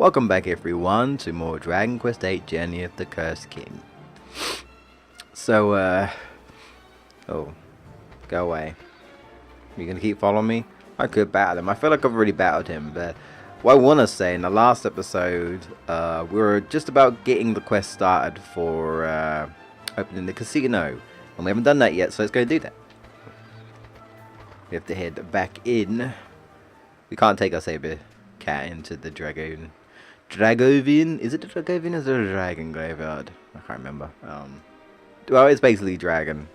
Welcome back everyone to more Dragon Quest VIII Journey of the Cursed King. So, oh, go away. You gonna keep following me? I could battle him. I feel like I've already battled him, but what I want to say, in the last episode, we were just about getting the quest started for opening the casino. And we haven't done that yet, so let's go do that. We have to head back in. We can't take our saber cat into the Dragovian. Is it the Dragovian or is it a dragon graveyard? I can't remember. Well, it's basically dragon.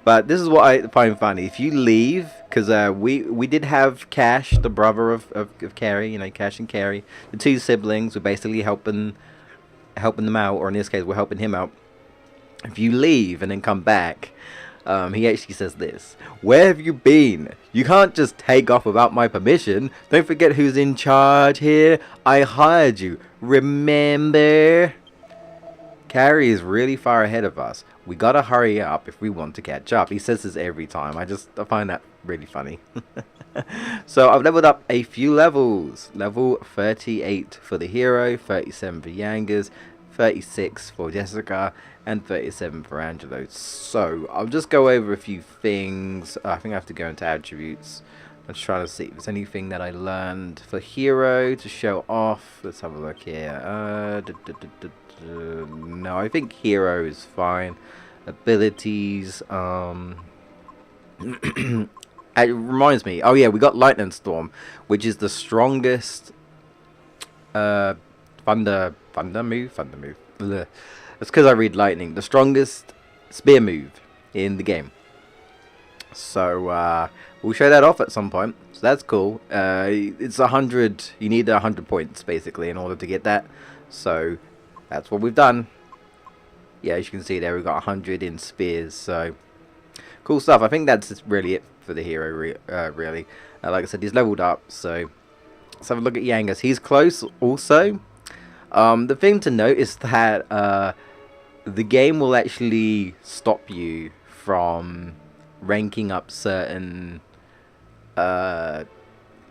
But this is what I find funny. If you leave, because we did have Cash, the brother of Carrie, you know, Cash and Carrie, the two siblings, were basically helping them out, or in this case, we're helping him out. If you leave and then come back, he actually says this: "Where have you been? You can't just take off without my permission. Don't forget who's in charge here. I hired you. Remember?" Carrie is really far ahead of us. We gotta hurry up if we want to catch up. He says this every time. I find that really funny. So I've leveled up a few levels. Level 38 for the hero, 37 for Yangas, 36 for Jessica, and 37 for Angelo. So I'll just go over a few things. I think I have to go into attributes. Let's try to see if there's anything that I learned for hero to show off. Let's have a look here. No, I think hero is fine. Abilities. It reminds me. Oh yeah, we got Lightning Storm, which is the strongest thunder move. Blech. That's because I read lightning. The strongest spear move in the game. So we'll show that off at some point. So that's cool. It's 100. You need 100 points basically in order to get that. So that's what we've done. Yeah, as you can see there, we've got 100 in spears. So cool stuff. I think that's really it for the hero. Really, like I said, he's leveled up. So let's have a look at Yangas. He's close also. The thing to note is that the game will actually stop you from ranking up certain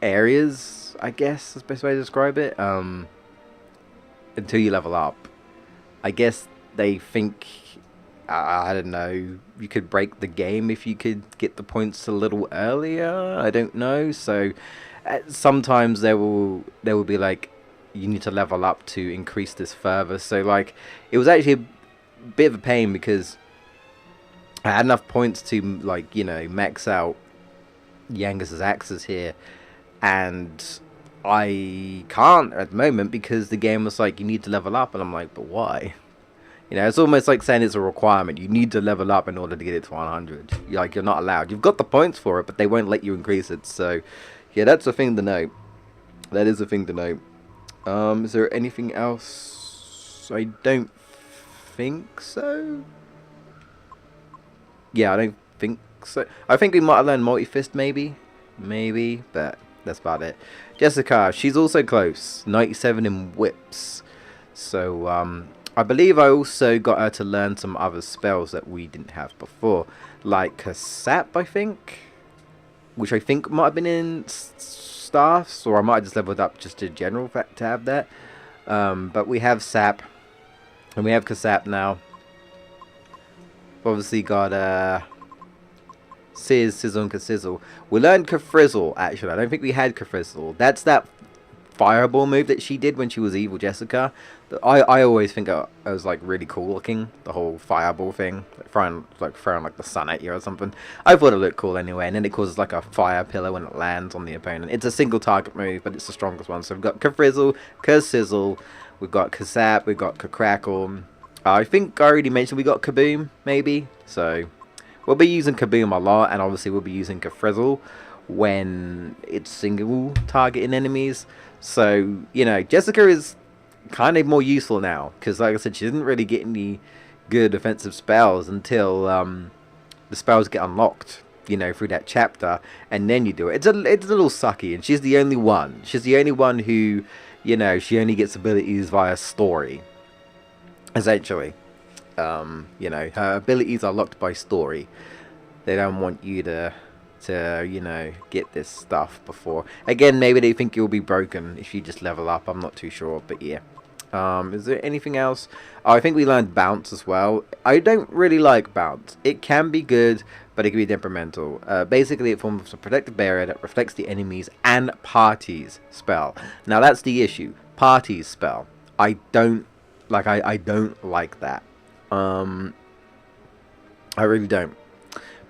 areas, I guess is the best way to describe it, until you level up. I guess they think, I don't know, you could break the game if you could get the points a little earlier. I don't know. So sometimes there will be like, you need to level up to increase this further. So like, it was actually a bit of a pain because I had enough points to, like, you know, max out Yangas's axes here, and I can't at the moment because the game was like, you need to level up, and I'm like, but why? You know, it's almost like saying it's a requirement. You need to level up in order to get it to 100. You're not allowed. You've got the points for it, but they won't let you increase it. So yeah, that's a thing to note. That is a thing to note. Is there anything else? I don't think so. Yeah, I don't think so. I think we might have learned multi-fist maybe, but that's about it. Jessica, she's also close, 97 in whips. So I believe I also got her to learn some other spells that we didn't have before, like Sap, I think, which I think might have been in staffs, or I might have just leveled up just in general to have that. But we have Sap, and we have Kasap now. Obviously got Sizz, Sizzle, and Kasizzle. We learned Kafrizzle, actually. I don't think we had Kafrizzle. That's that fireball move that she did when she was evil Jessica. I always think it was like really cool looking, the whole fireball thing, throwing like the sun at you or something. I thought it looked cool anyway, and then it causes like a fire pillar when it lands on the opponent. It's a single target move, but it's the strongest one. So we've got Kafrizzle, Kasizzle, we've got Kasap, we've got Kakrackle. I think I already mentioned we got Kaboom, maybe. So we'll be using Kaboom a lot, and obviously we'll be using Kafrizzle when it's single targeting enemies. So, you know, Jessica is kind of more useful now, because like I said, she didn't really get any good offensive spells until the spells get unlocked, you know, through that chapter, and then you do it. It's a little sucky, and she's the only one. She's the only one who, you know, she only gets abilities via story. Essentially, you know, her abilities are locked by story. They don't want you to to, you know, get this stuff before. Again, maybe they think you'll be broken if you just level up. I'm not too sure, but yeah. Is there anything else? Oh, I think we learned bounce as well. I don't really like bounce. It can be good, but it can be temperamental. Basically, it forms a protective barrier that reflects the enemies and parties spell. Now, that's the issue. Parties spell. I don't like. I don't like that. I really don't,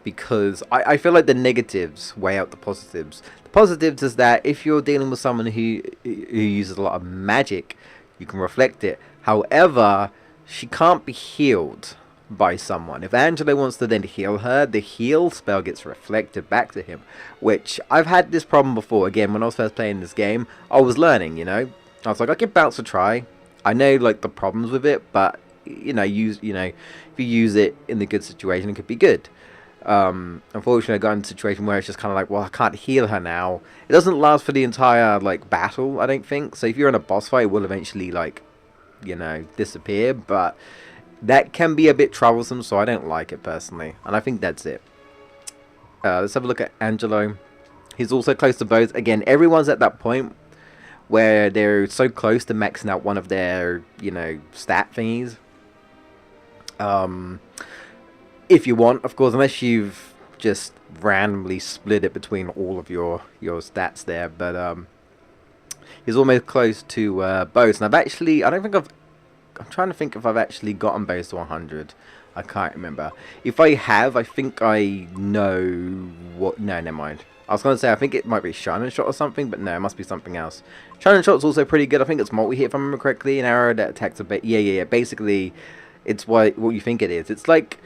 because I feel like the negatives weigh out the positives. The positives is that if you're dealing with someone who uses a lot of magic, you can reflect it. However, she can't be healed by someone. If Angelo wants to then heal her, the heal spell gets reflected back to him, which I've had this problem before. Again, when I was first playing this game, I was learning, you know. I was like, I give bounce a try. I know like the problems with it, but you know, if you use it in the good situation, it could be good. Unfortunately, I got in a situation where it's just kind of like, well, I can't heal her now. It doesn't last for the entire like battle, I don't think. So if you're in a boss fight, it will eventually like, you know, disappear. But that can be a bit troublesome, so I don't like it personally. And I think that's it. Let's have a look at Angelo. He's also close to both. Again, everyone's at that point where they're so close to maxing out one of their, you know, stat thingies. If you want, of course, unless you've just randomly split it between all of your stats there. But he's almost close to both. And I'm trying to think if I've actually gotten both to 100. I can't remember. If I have, I think I know what. No, never mind. I was going to say, I think it might be Shining Shot or something, but no, it must be something else. Shining Shot's also pretty good. I think it's multi-hit, if I remember correctly. An arrow that attacks a bit. Yeah. Basically, it's what you think it is. It's like,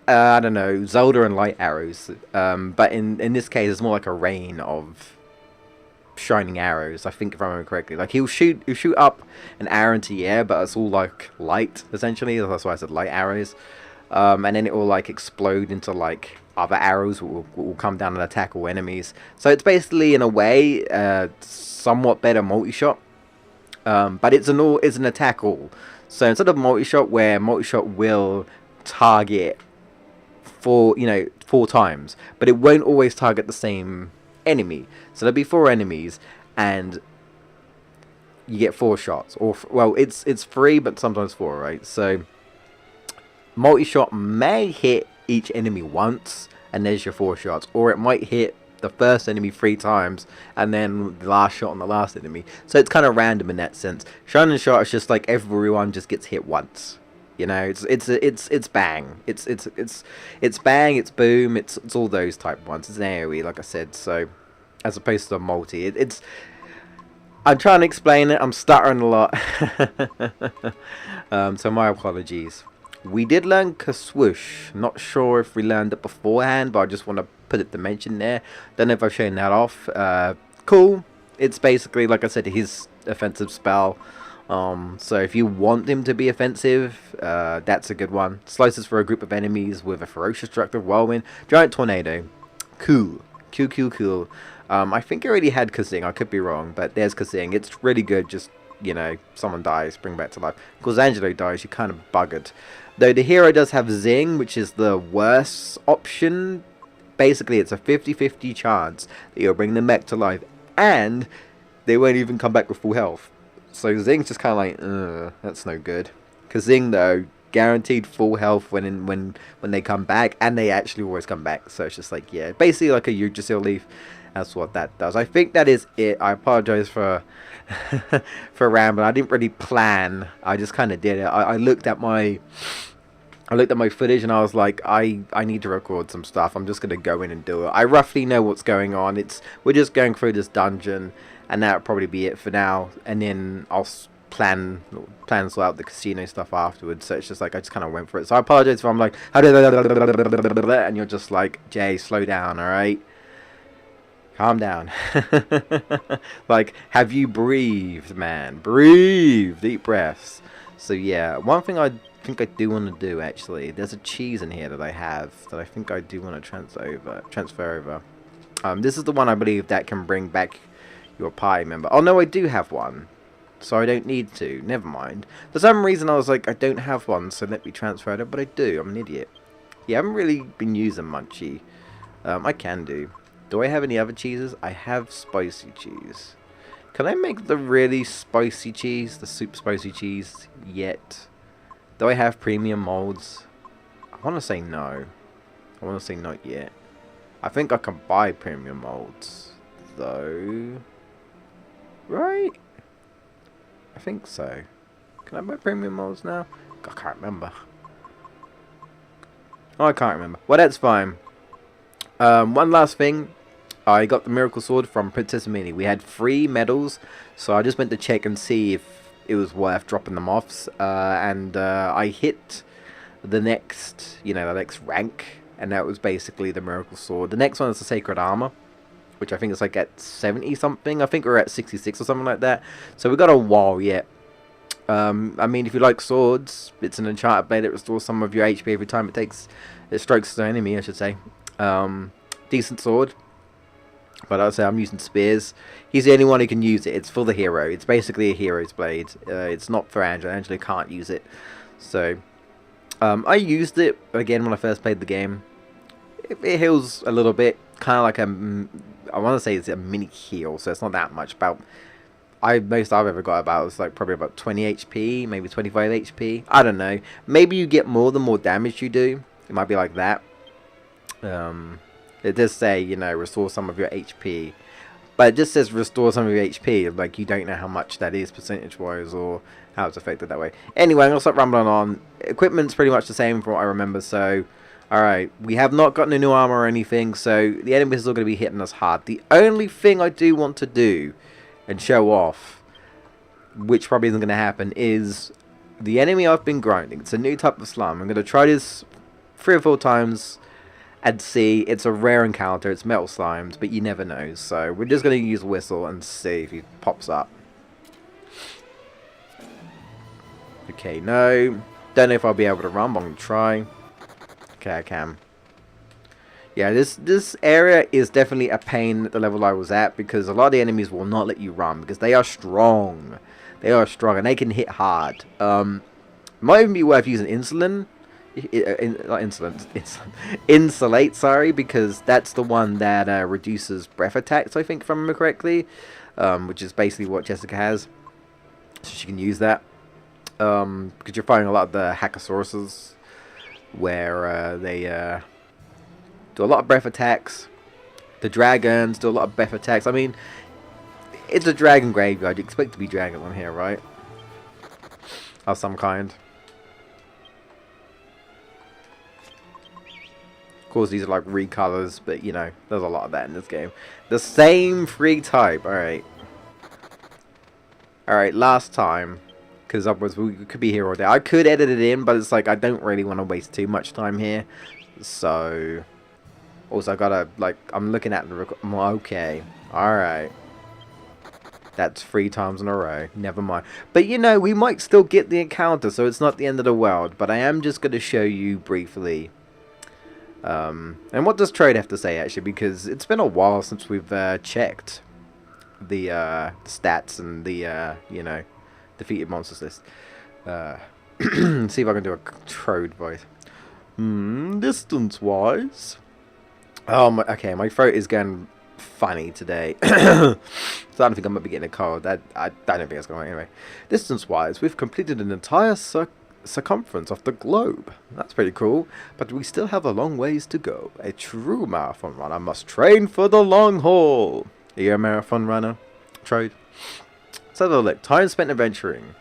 I don't know, Zelda and light arrows. But in this case, it's more like a rain of shining arrows, I think, if I remember correctly. Like, he'll shoot up an arrow into the air, but it's all like light, essentially. That's why I said light arrows. And then it will like explode into like other arrows will come down and attack all enemies. So it's basically, in a way, somewhat better multi-shot. But it's an attack all. So instead of multi-shot, where multi-shot will target 4 times, but it won't always target the same enemy. So there'll be 4 enemies, and you get 4 shots. Or well, it's 3, but sometimes 4, right? So multi-shot may hit each enemy once, and there's your 4 shots, or it might hit the first enemy 3 times, and then the last shot on the last enemy. So it's kind of random in that sense. Shining Shot is just like everyone just gets hit once. You know, it's bang, it's bang, it's boom, it's all those type ones. It's an AoE, like I said. So as opposed to a multi, I'm trying to explain it. I'm stuttering a lot. So my apologies. We did learn Kaswoosh. Not sure if we learned it beforehand, but I just want to put it to mention there. Don't know if I've shown that off. Cool. It's basically, like I said, his offensive spell. So if you want him to be offensive, that's a good one. Slices for a group of enemies with a ferocious destructive whirlwind. Giant tornado. Cool. Cool. I think I already had Kazing. I could be wrong, but there's Kazing. It's really good. Just, you know, someone dies, bring back to life. Because Angelo dies, you're kind of buggered. Though the hero does have Zing, which is the worst option. Basically, it's a 50-50 chance that you'll bring them back to life, and they won't even come back with full health. So Zing's just kind of like, that's no good. Kazing, though, guaranteed full health when they come back, and they actually always come back. So it's just like, yeah, basically like a Yggdrasil leaf. That's what that does. I think that is it. I apologize for for rambling. I didn't really plan. I just kind of did it. I looked at my footage and I was like, I need to record some stuff. I'm just gonna go in and do it. I roughly know what's going on. We're just going through this dungeon, and that'll probably be it for now. And then I'll plan sort out the casino stuff afterwards. So it's just like I just kind of went for it. So I apologize if I'm like, and you're just like, Jay, slow down, all right? Calm down. Like, have you breathed, man? Breathe. Deep breaths. So yeah, one thing I think I do want to do, actually, there's a cheese in here that I have that I think I do want to transfer over. This is the one I believe that can bring back your party member. Oh no, I do have one, so I don't need to. Never mind. For some reason I was like, I don't have one, so let me transfer it, but I do. I'm an idiot. Yeah, I haven't really been using Munchie. I can do. Do I have any other cheeses? I have spicy cheese. Can I make the really spicy cheese? The super spicy cheese yet? Do I have premium molds? I want to say no. I want to say not yet. I think I can buy premium molds, though. Right? I think so. Can I buy premium molds now? I can't remember. Oh, I can't remember. Well, that's fine. One last thing. I got the miracle sword from Princess Minnie. We had 3 medals, so I just went to check and see if it was worth dropping them off. And I hit the next, the next rank, and that was basically the miracle sword. The next one is the sacred armor, which I think is like at 70 something. I think we're at 66 or something like that. So we got a while yet. I mean, if you like swords, it's an enchanted blade that restores some of your HP every time it strikes the enemy, I should say. Decent sword. But I'd say I'm using spears. He's the only one who can use it. It's for the hero. It's basically a hero's blade. It's not for Angela. Angela can't use it. So, I used it again when I first played the game. It heals a little bit. Kind of like I want to say it's a mini heal. So it's not that much. Most I've ever got about was like probably about 20 HP. Maybe 25 HP. I don't know. Maybe you get more the more damage you do. It might be like that. It does say, restore some of your HP. But it just says restore some of your HP. Like, you don't know how much that is percentage-wise or how it's affected that way. Anyway, I'm going to start rambling on. Equipment's pretty much the same from what I remember. So, alright. We have not gotten a new armor or anything. So, the enemies are still going to be hitting us hard. The only thing I do want to do and show off, which probably isn't going to happen, is the enemy I've been grinding. It's a new type of slime. I'm going to try this 3 or 4 times and see. It's a rare encounter. It's metal slimes, but you never know. So we're just going to use whistle and see if he pops up. Okay, no. Don't know if I'll be able to run, but I'm going to try. Okay, I can. Yeah, this area is definitely a pain at the level I was at, because a lot of the enemies will not let you run because they are strong. They are strong and they can hit hard. Might even be worth using insulin. Not insulin, insulate, sorry, because that's the one that reduces breath attacks, I think, if I remember correctly, which is basically what Jessica has, so she can use that, because you're fighting a lot of the Hackasauruses, where they do a lot of breath attacks. The dragons do a lot of breath attacks. I mean, it's a dragon graveyard, you expect to be dragon on here, right? Of some kind. Of course, these are like recolors, but there's a lot of that in this game. The same free type. Alright, last time, because otherwise we could be here all day. I could edit it in, but it's like I don't really want to waste too much time here. So, also I gotta, I'm looking at the okay, alright. That's 3 times in a row. Never mind. But we might still get the encounter, so it's not the end of the world. But I am just going to show you briefly. And what does Trade have to say, actually? Because it's been a while since we've checked the stats and the, defeated monsters list. See if I can do a Trode voice. Distance-wise. Okay, my throat is going funny today. So I don't think I might be getting a cold. I don't think it's going to anyway. Distance-wise, we've completed an entire circumference of the globe. That's pretty cool, but we still have a long ways to go. A true marathon runner must train for the long haul. Are you a marathon runner, Trode? Let's have a look. Time spent adventuring.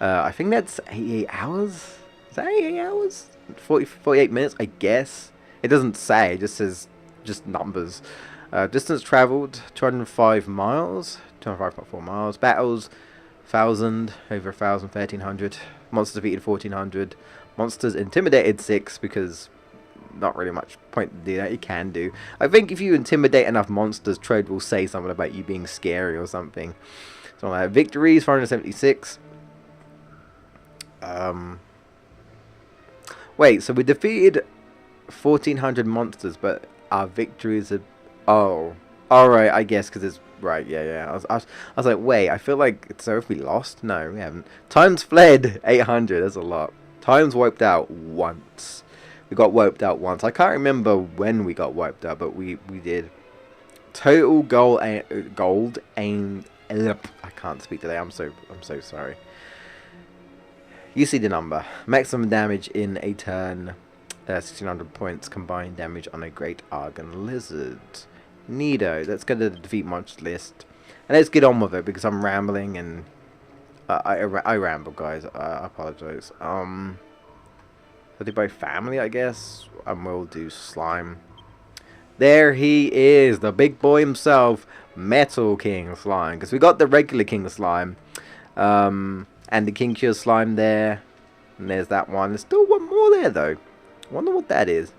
I think that's 88 hours. Is that 88 hours? 48 minutes, I guess. It doesn't say. It just says just numbers. Distance traveled 205 miles. 205.4 miles. Battles 1,000, over 1,000, 1,300. Monsters defeated 1,400. Monsters intimidated 6, because not really much point to do that. You can do. I think if you intimidate enough monsters, Trode will say something about you being scary or something. So like victories 476. Wait, so we defeated 1,400 monsters, but our victories are... Oh, alright, I guess, because it's... Right, yeah. I was like, wait, I feel like... So if we lost? No, we haven't. Times fled, 800, that's a lot. Times wiped out, once. We got wiped out once. I can't remember when we got wiped out, but we did. Total gold aim. I can't speak today. I'm so sorry. You see the number. Maximum damage in a turn. 1600 points combined damage on a Great Argon Lizard. Neato. Let's go to the defeat monster list. And let's get on with it because I'm rambling and I ramble, guys. I apologize. So they by family, I guess. And we'll do slime. There he is, the big boy himself, Metal King Slime. Because we got the regular King Slime, and the King Cure Slime there. And there's that one. There's still one more there though. I wonder what that is.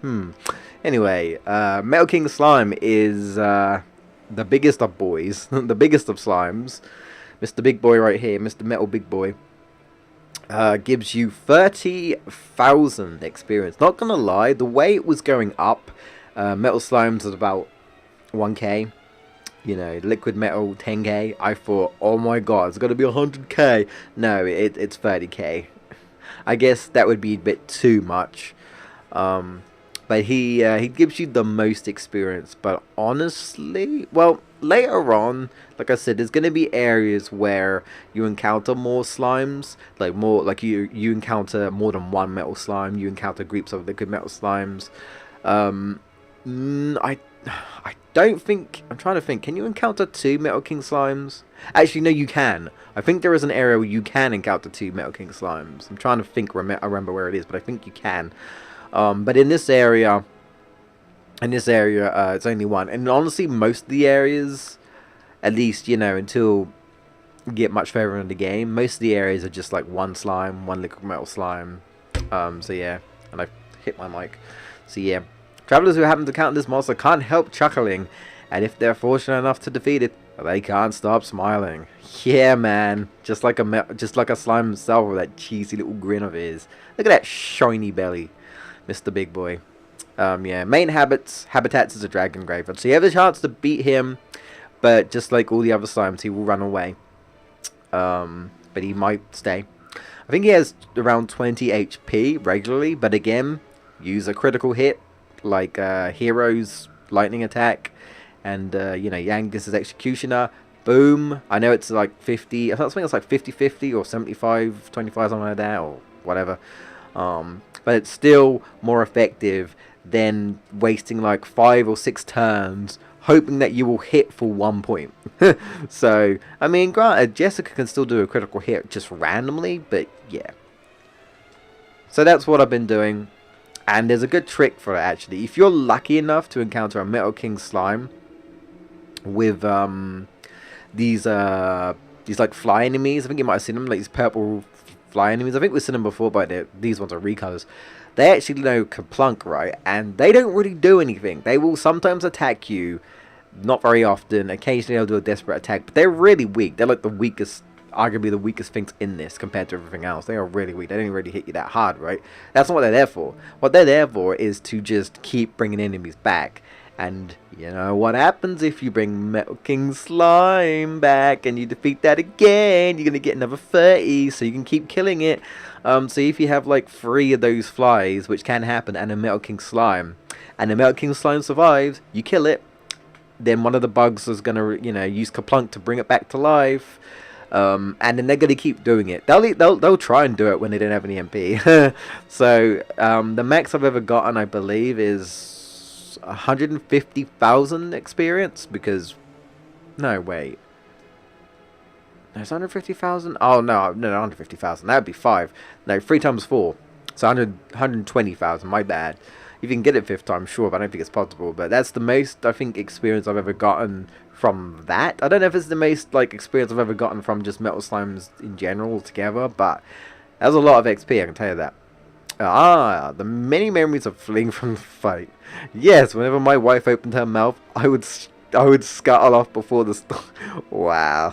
Anyway, Metal King Slime is the biggest of boys, the biggest of slimes. Mr. Big Boy right here, Mr. Metal Big Boy. Gives you 30,000 experience. Not gonna lie, the way it was going up, Metal Slimes at about 1k. You know, Liquid Metal 10k. I thought, oh my god, it's gonna be 100k. No, it's 30k. I guess that would be a bit too much. But he gives you the most experience. But honestly, well, later on, like I said, there's gonna be areas where you encounter more slimes, like you encounter more than one metal slime. You encounter groups of liquid metal slimes. I don't think, I'm trying to think, can you encounter 2 Metal King Slimes? Actually, no, you can. I think there is an area where you can encounter 2 Metal King Slimes. I'm trying to think, I remember where it is, but I think you can. But in this area, it's only one. And honestly, most of the areas, at least, you know, until you get much further in the game, most of the areas are just like one slime, one liquid metal slime. So yeah, and I hit my mic. So yeah. Travelers who happen to encounter this monster can't help chuckling, and if they're fortunate enough to defeat it, they can't stop smiling. Yeah, man, just like a slime himself with that cheesy little grin of his. Look at that shiny belly, Mr. Big Boy. Yeah, main habitats is a dragon graveyard, so you have a chance to beat him, but just like all the other slimes, he will run away. But he might stay. I think he has around 20 HP regularly, but again, use a critical hit. Like Hero's lightning attack, and you know, Yangus's executioner. Boom! I know it's like 50. I think it's like 50-50 or 75-25, something like that, or whatever. But it's still more effective than wasting like 5 or 6 turns hoping that you will hit for 1 point. So I mean, granted, Jessica can still do a critical hit just randomly, but yeah. So that's what I've been doing. And there's a good trick for it, actually. If you're lucky enough to encounter a Metal King Slime with these like fly enemies, I think you might have seen them, like these purple fly enemies. I think we've seen them before, but these ones are recolors. They actually know Kaplunk, right? And they don't really do anything. They will sometimes attack you, not very often. Occasionally they'll do a desperate attack, but they're really weak. They're like the weakest, arguably the weakest things in this compared to everything else. They are really weak. They don't really hit you that hard, right? That's not what they're there for. What they're there for is to just keep bringing enemies back. And you know what happens if you bring Metal King Slime back and you defeat that again? You're going to get another 30, so you can keep killing it. So if you have like 3 of those flies, which can happen, and a Metal King Slime, and the Metal King Slime survives, you kill it, then one of the bugs is going to, you know, use Kaplunk to bring it back to life. And then they're going to keep doing it. They'll try and do it when they don't have any MP. So the max I've ever gotten, I believe, is 150,000 experience. Because no, wait, there's 150,000. Oh no, 150,000. That'd be 5. No, 3 times 4. So 120,000. My bad. If you can get it 5th time, sure, but I don't think it's possible. But that's the most, I think, experience I've ever gotten from that. I don't know if it's the most like experience I've ever gotten from just metal slimes in general together, but that was a lot of XP, I can tell you that. The many memories of fleeing from the fight. Yes, whenever my wife opened her mouth, I would scuttle off before the wow.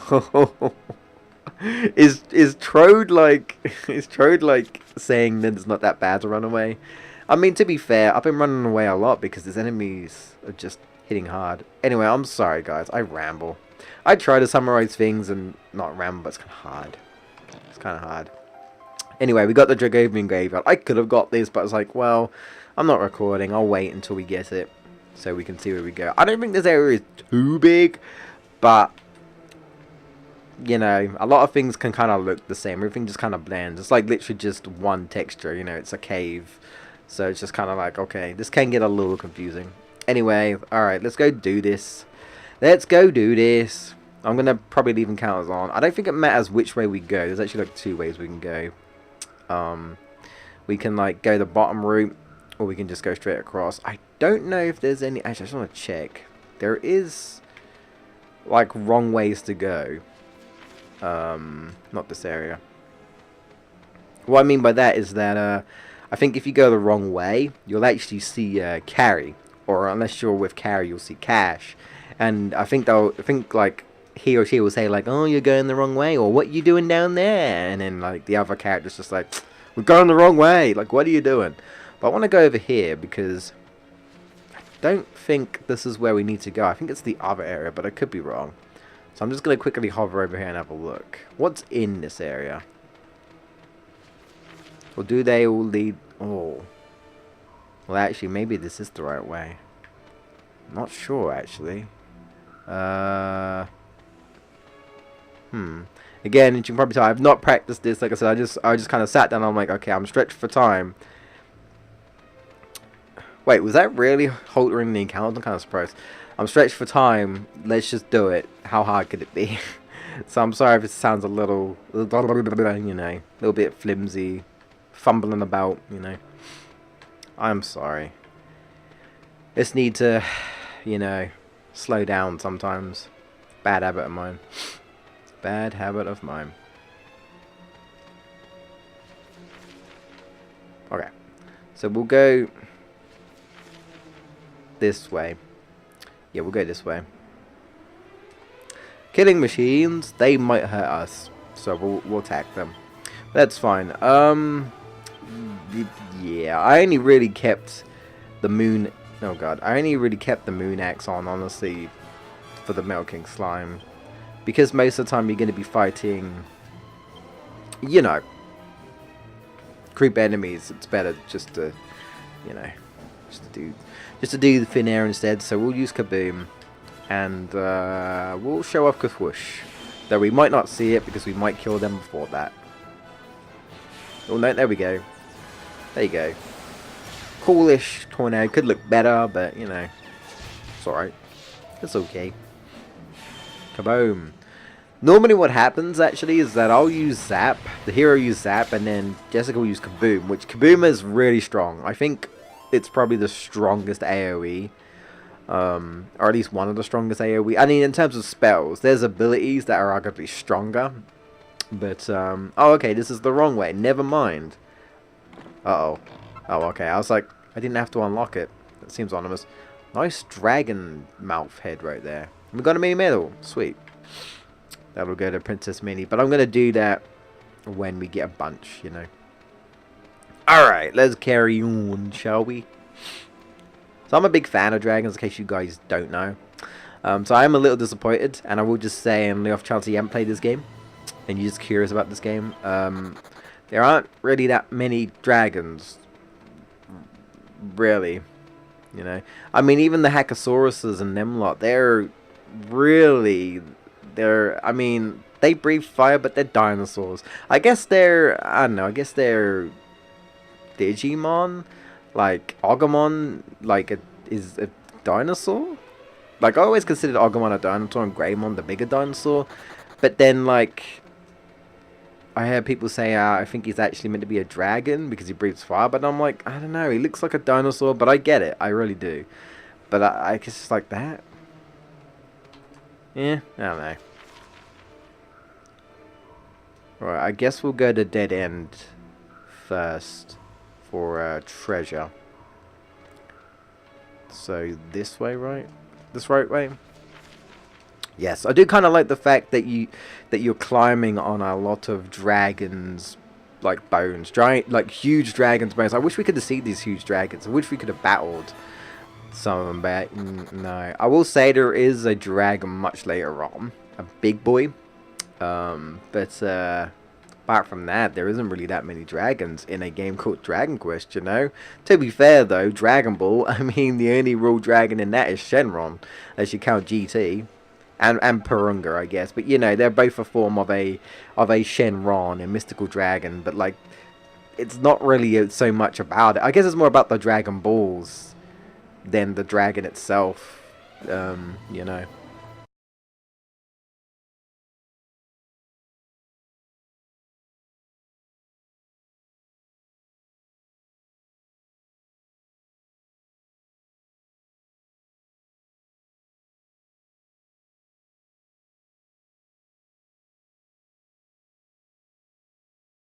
Is Trode like saying that it's not that bad to run away? I mean, to be fair, I've been running away a lot because his enemies are just hitting hard. Anyway, I'm sorry, guys. I ramble. I try to summarize things and not ramble, but it's kind of hard. It's kind of hard. Anyway, we got the Dragovian Graveyard. I could have got this, but I was like, well, I'm not recording. I'll wait until we get it so we can see where we go. I don't think this area is too big, but, you know, a lot of things can kind of look the same. Everything just kind of blends. It's like literally just one texture, you know, it's a cave. So it's just kind of like, okay, this can get a little confusing. Anyway, alright, let's go do this. Let's go do this. I'm going to probably leave encounters on. I don't think it matters which way we go. There's actually like 2 ways we can go. We can like go the bottom route, or we can just go straight across. I don't know if there's any... Actually, I just want to check. There is like wrong ways to go. Not this area. What I mean by that is that I think if you go the wrong way, you'll actually see carry, or unless you're with carry, you'll see cash. And I think like he or she will say like, "Oh, you're going the wrong way," or "What you doing down there?" And then like the other character's just like, "We're going the wrong way. Like, what are you doing?" But I want to go over here because I don't think this is where we need to go. I think it's the other area, but I could be wrong. So I'm just gonna quickly hover over here and have a look. What's in this area? Or do they all lead... Oh. Well, actually, maybe this is the right way. I'm not sure, actually. Again, you can probably tell, I've not practiced this. Like I said, I just kind of sat down and I'm like, okay, I'm stretched for time. Wait, was that really haltering the encounter? I'm kind of surprised. I'm stretched for time. Let's just do it. How hard could it be? So I'm sorry if it sounds a little, you know, a little bit flimsy. Fumbling about, you know. I'm sorry. Just need to, you know, slow down sometimes. Bad habit of mine. Bad habit of mine. Okay. So we'll go this way. Yeah, we'll go this way. Killing machines, they might hurt us. So we'll attack them. That's fine. Yeah, I only really kept the moon... Oh god, I only really kept the moon axe on, honestly, for the Metal King slime. Because most of the time you're going to be fighting, you know, creep enemies. It's better just to, you know, just to do the thin air instead. So we'll use Kaboom, and we'll show off Whoosh. Though we might not see it because we might kill them before that. Oh no, there we go. There you go. Coolish tornado. Could look better, but you know, it's alright. It's okay. Kaboom. Normally what happens actually is that I'll use Zap, the hero use Zap, and then Jessica will use Kaboom, which Kaboom is really strong. I think it's probably the strongest AoE. Or at least one of the strongest AoE. I mean, in terms of spells, there's abilities that are arguably stronger. But, oh, okay, this is the wrong way. Never mind. Uh-oh. Oh, okay. I was like, I didn't have to unlock it. That seems ominous. Nice dragon mouth head right there. We got a mini medal. Sweet. That'll go to Princess Minnie. But I'm going to do that when we get a bunch, you know. Alright, let's carry on, shall we? So I'm a big fan of dragons, in case you guys don't know. So I am a little disappointed. And I will just say, on the off chance you haven't played this game, and you're just curious about this game, there aren't really that many dragons, really, you know. I mean, even the Hackasauruses and them lot, I mean, they breathe fire, but they're dinosaurs. I guess they're, I don't know, I guess they're Digimon, like Agumon, like is a dinosaur. Like, I always considered Agumon a dinosaur and Greymon the bigger dinosaur, but then, like, I heard people say, I think he's actually meant to be a dragon because he breathes fire, but I'm like, I don't know, he looks like a dinosaur, but I get it, I really do. But I guess it's like that. Yeah, I don't know. Right, I guess we'll go to Dead End first for treasure. So this way, right? This right way? Yes, I do kind of like the fact that you're climbing on a lot of dragons, like bones, giant, like huge dragons' bones. I wish we could have seen these huge dragons. I wish we could have battled some of them, but no. I will say there is a dragon much later on, a big boy. But apart from that, there isn't really that many dragons in a game called Dragon Quest, you know? To be fair, though, Dragon Ball, I mean, the only real dragon in that is Shenron, as you count GT. And Purunga, I guess. But, you know, they're both a form of a Shenron, a mystical dragon. But, like, it's not really so much about it. I guess it's more about the Dragon Balls than the dragon itself, you know.